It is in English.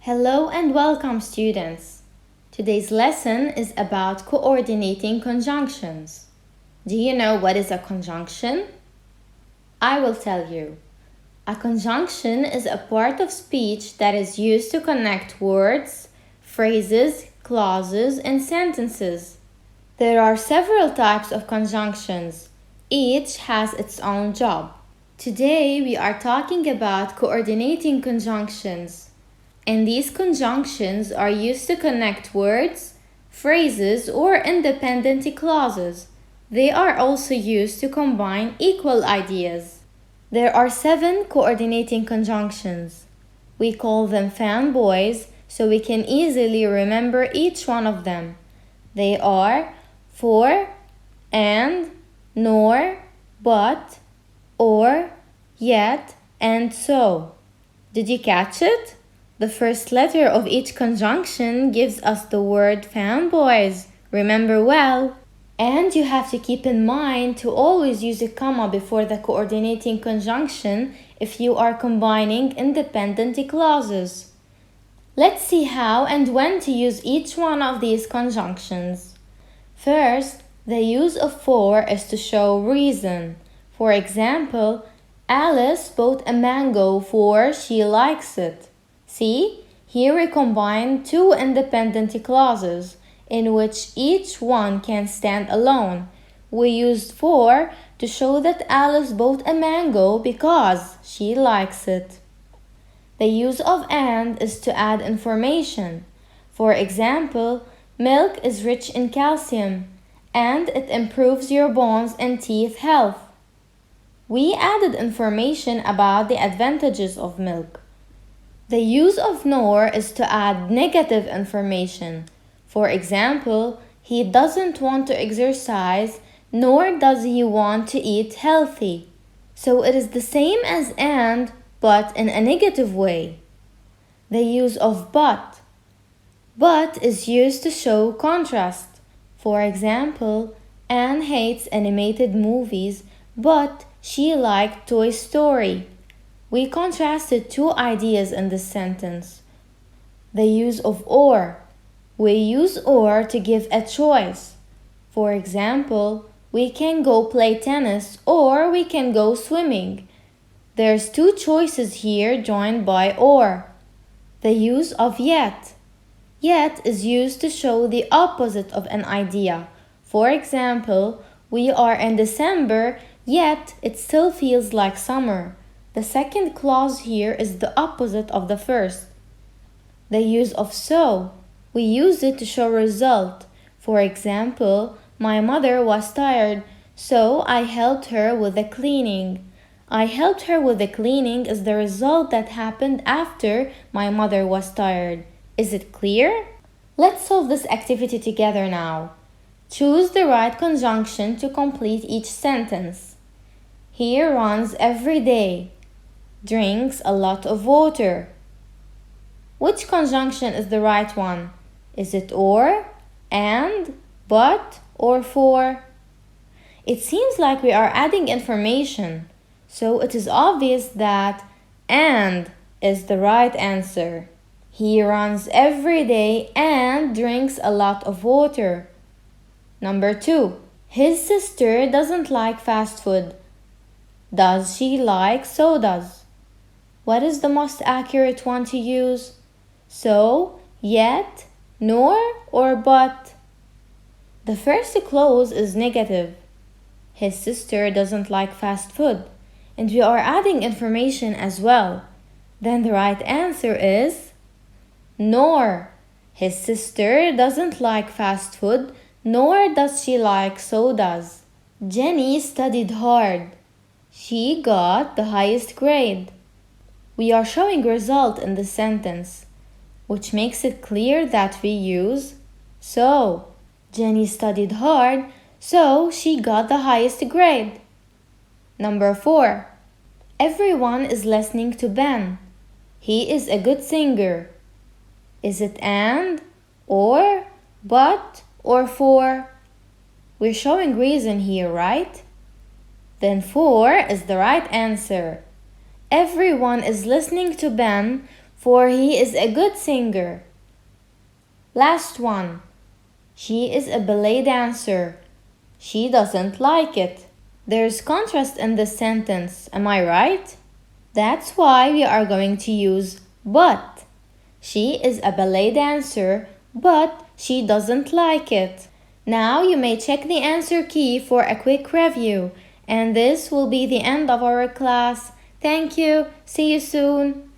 Hello and welcome, students. Today's lesson is about coordinating conjunctions. Do you know what is a conjunction? I will tell you. A conjunction is a part of speech that is used to connect words, phrases, clauses, and sentences. There are several types of conjunctions. Each has its own job. Today we are talking about coordinating conjunctions. And these conjunctions are used to connect words, phrases, or independent clauses. They are also used to combine equal ideas. There are 7 coordinating conjunctions. We call them fanboys so we can easily remember each one of them. They are for, and, nor, but, or, yet, and so. Did you catch it? The first letter of each conjunction gives us the word fanboys. Remember well. And you have to keep in mind to always use a comma before the coordinating conjunction if you are combining independent clauses. Let's see how and when to use each one of these conjunctions. First, the use of for is to show reason. For example, Alice bought a mango for she likes it. See, here we combine 2 independent clauses in which each one can stand alone. We used for to show that Alice bought a mango because she likes it. The use of and is to add information. For example, milk is rich in calcium and it improves your bones and teeth health. We added information about the advantages of milk. The use of nor is to add negative information. For example, he doesn't want to exercise, nor does he want to eat healthy. So it is the same as and, but in a negative way. The use of but. But is used to show contrast. For example, Anne hates animated movies, but she liked Toy Story. We contrasted 2 ideas in this sentence. The use of or. We use or to give a choice. For example, we can go play tennis or we can go swimming. There's 2 choices here joined by or. The use of yet. Yet is used to show the opposite of an idea. For example, we are in December, yet it still feels like summer. The second clause here is the opposite of the first. The use of so. We use it to show result. For example, my mother was tired, so I helped her with the cleaning. I helped her with the cleaning is the result that happened after my mother was tired. Is it clear? Let's solve this activity together now. Choose the right conjunction to complete each sentence. He runs every day. Drinks a lot of water. Which conjunction is the right one? Is it or, and, but, or for? It seems like we are adding information, so it is obvious that and is the right answer. He runs every day and drinks a lot of water. Number 2. His sister doesn't like fast food. Does she like sodas? What is the most accurate one to use? So, yet, nor, or but? The first clause is negative. His sister doesn't like fast food, and we are adding information as well. Then the right answer is nor. His sister doesn't like fast food, nor does she like sodas. Jenny studied hard. She got the highest grade. We are showing result in the sentence, which makes it clear that we use so. Jenny studied hard, so she got the highest grade. Number 4. Everyone is listening to Ben. He is a good singer. Is it and, or, but, or for? We're showing reason here, right? Then for is the right answer. Everyone is listening to Ben for he is a good singer. Last one. She is a ballet dancer. She doesn't like it. There's contrast in this sentence, am I right? That's why we are going to use but. She is a ballet dancer, but she doesn't like it. Now you may check the answer key for a quick review. And this will be the end of our class. Thank you. See you soon.